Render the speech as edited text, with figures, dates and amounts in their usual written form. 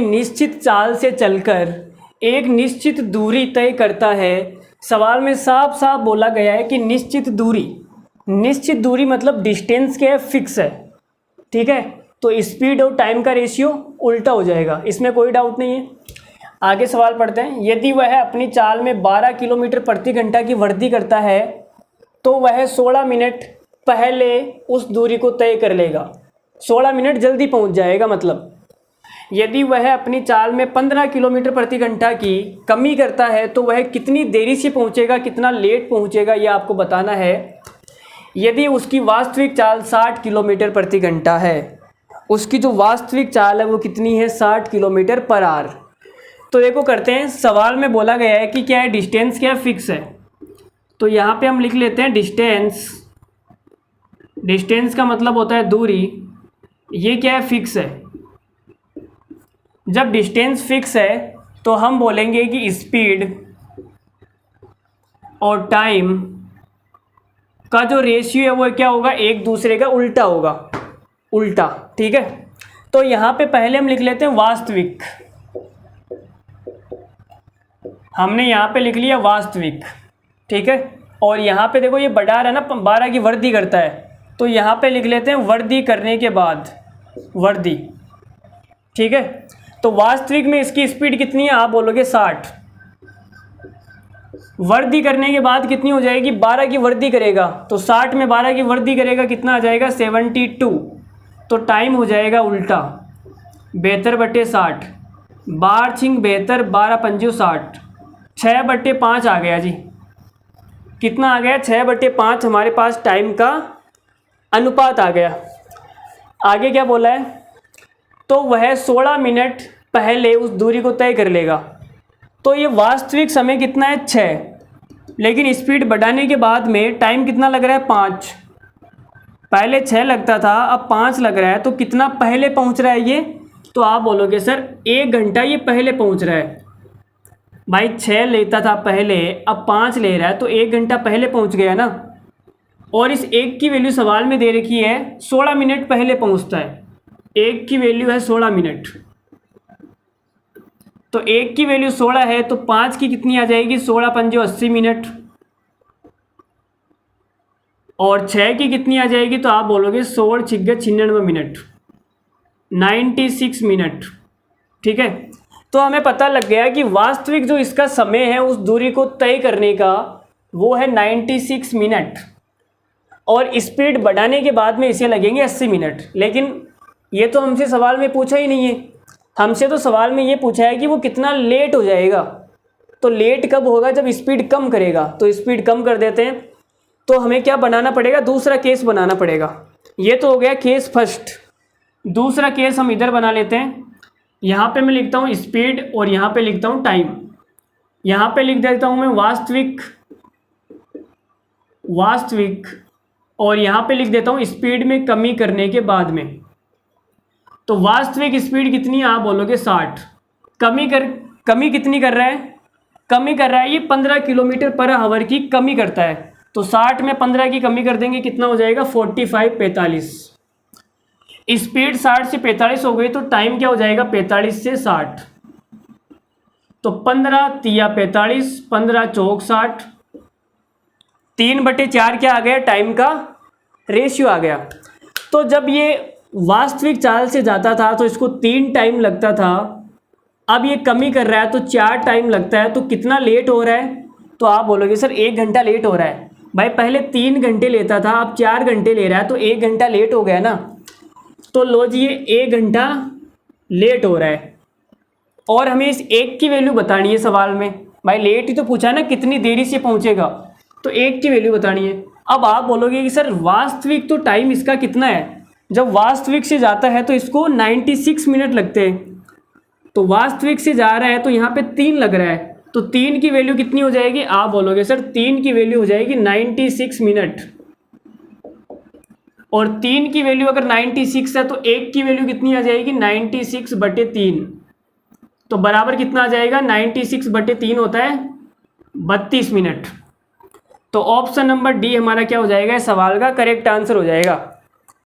निश्चित चाल से चलकर एक निश्चित दूरी तय करता है। सवाल में साफ साफ बोला गया है कि निश्चित दूरी मतलब डिस्टेंस क्या है, फिक्स है, ठीक है। तो स्पीड और टाइम का रेशियो उल्टा हो जाएगा, इसमें कोई डाउट नहीं है। आगे सवाल पढ़ते हैं। यदि वह अपनी चाल में 12 किलोमीटर प्रति घंटा की वृद्धि करता है तो वह 16 मिनट पहले उस दूरी को तय कर लेगा। 16 मिनट जल्दी पहुंच जाएगा मतलब। यदि वह अपनी चाल में 15 किलोमीटर प्रति घंटा की कमी करता है तो वह कितनी देरी से पहुंचेगा, कितना लेट पहुंचेगा, यह आपको बताना है। यदि उसकी वास्तविक चाल 60 किलोमीटर प्रति घंटा है, उसकी जो वास्तविक चाल है वो कितनी है, 60 किलोमीटर पर आवर। तो देखो करते हैं, सवाल में बोला गया है कि क्या है, डिस्टेंस क्या है, फिक्स है। तो यहाँ पे हम लिख लेते हैं डिस्टेंस का मतलब होता है दूरी, ये क्या है, फिक्स है। जब डिस्टेंस फिक्स है तो हम बोलेंगे कि स्पीड और टाइम का जो रेशियो है वो क्या होगा, एक दूसरे का उल्टा होगा, उल्टा, ठीक है। तो यहाँ पे पहले हम लिख लेते हैं वास्तविक, हमने यहाँ पे लिख लिया वास्तविक, ठीक है। और यहाँ पे देखो ये बढ़ा रहा है ना, 12 की वृद्धि करता है, तो यहाँ पे लिख लेते हैं वृद्धि करने के बाद वृद्धि, ठीक है। तो वास्तविक में इसकी स्पीड कितनी है, आप बोलोगे 60। वृद्धि करने के बाद कितनी हो जाएगी, 12 की वृद्धि करेगा, तो 60 में 12 की वृद्धि करेगा, कितना आ जाएगा, 72। तो टाइम हो जाएगा उल्टा, 72/60, 12×6 = 12×5 = 60, 6/5 आ गया जी। कितना आ गया, 6/5 हमारे पास टाइम का अनुपात आ गया। आगे क्या बोला है, तो वह 16 मिनट पहले उस दूरी को तय कर लेगा। तो ये वास्तविक समय कितना है, 6, लेकिन स्पीड बढ़ाने के बाद में टाइम कितना लग रहा है, 5। पहले 6 लगता था, अब 5 लग रहा है, तो कितना पहले पहुंच रहा है ये, तो आप बोलोगे सर 1 घंटा ये पहले पहुंच रहा है। भाई 6 लेता था पहले, अब 5 ले रहा है, तो 1 घंटा पहले पहुंच गया ना। और इस 1 की वैल्यू सवाल में दे रखी है, 16 मिनट पहले पहुंचता है। 1 की वैल्यू है 16 मिनट, तो 1 की वैल्यू 16 है, तो 5 की कितनी आ जाएगी, 16×5 = 80 मिनट, और 6 की कितनी आ जाएगी, तो आप बोलोगे 16×6 = 96 मिनट, 96 मिनट, ठीक है। तो हमें पता लग गया कि वास्तविक जो इसका समय है उस दूरी को तय करने का वो है 96 मिनट, और स्पीड बढ़ाने के बाद में इसे लगेंगे 80 मिनट। लेकिन ये तो हमसे सवाल में पूछा ही नहीं है, हमसे तो सवाल में ये पूछा है कि वो कितना लेट हो जाएगा। तो लेट कब होगा, जब स्पीड कम करेगा। तो स्पीड कम कर देते हैं, तो हमें क्या बनाना पड़ेगा, दूसरा केस बनाना पड़ेगा। ये तो हो गया केस फर्स्ट। दूसरा केस हम इधर बना लेते हैं। यहाँ पे मैं लिखता हूँ स्पीड और यहाँ पे लिखता हूँ टाइम। यहाँ पे लिख देता हूँ मैं वास्तविक और यहाँ पे लिख देता हूँ स्पीड में कमी करने के बाद में। तो वास्तविक स्पीड कितनी है, आप बोलोगे 60। कमी कितनी कर रहा है, कमी कर रहा है ये 15 किलोमीटर पर आवर की कमी करता है। तो 60 में 15 की कमी कर देंगे, कितना हो जाएगा, 45 स्पीड 60 से 45 हो गई, तो टाइम क्या हो जाएगा, 45 से 60। तो 15×3 = 45, 15×4 = 60, 3/4 क्या आ गया, टाइम का रेशियो आ गया। तो जब ये वास्तविक चाल से जाता था तो इसको 3 टाइम लगता था, अब ये कमी कर रहा है तो 4 टाइम लगता है। तो कितना लेट हो रहा है, तो आप बोलोगे सर 1 घंटा लेट हो रहा है। भाई पहले 3 घंटे लेता था, अब 4 घंटे ले रहा है, तो 1 घंटा लेट हो गया ना। तो लो जी, ये 1 घंटा लेट हो रहा है, और हमें इस 1 की वैल्यू बतानी है सवाल में। भाई लेट ही तो पूछा ना, कितनी देरी से पहुंचेगा, तो 1 की वैल्यू बतानी है। अब आप बोलोगे कि सर वास्तविक तो टाइम इसका कितना है, जब वास्तविक से जाता है तो इसको 96 मिनट लगते हैं। तो वास्तविक से जा रहा है तो यहाँ पे 3 लग रहा है, तो 3 की वैल्यू कितनी हो जाएगी, आप बोलोगे सर 3 की वैल्यू हो जाएगी 96 मिनट। और 3 की वैल्यू अगर 96 है तो 1 की वैल्यू कितनी आ जाएगी, 96/3। तो बराबर कितना आ जाएगा, 96/3 होता है 32 मिनट। तो ऑप्शन नंबर डी हमारा क्या हो जाएगा, सवाल का करेक्ट आंसर हो जाएगा।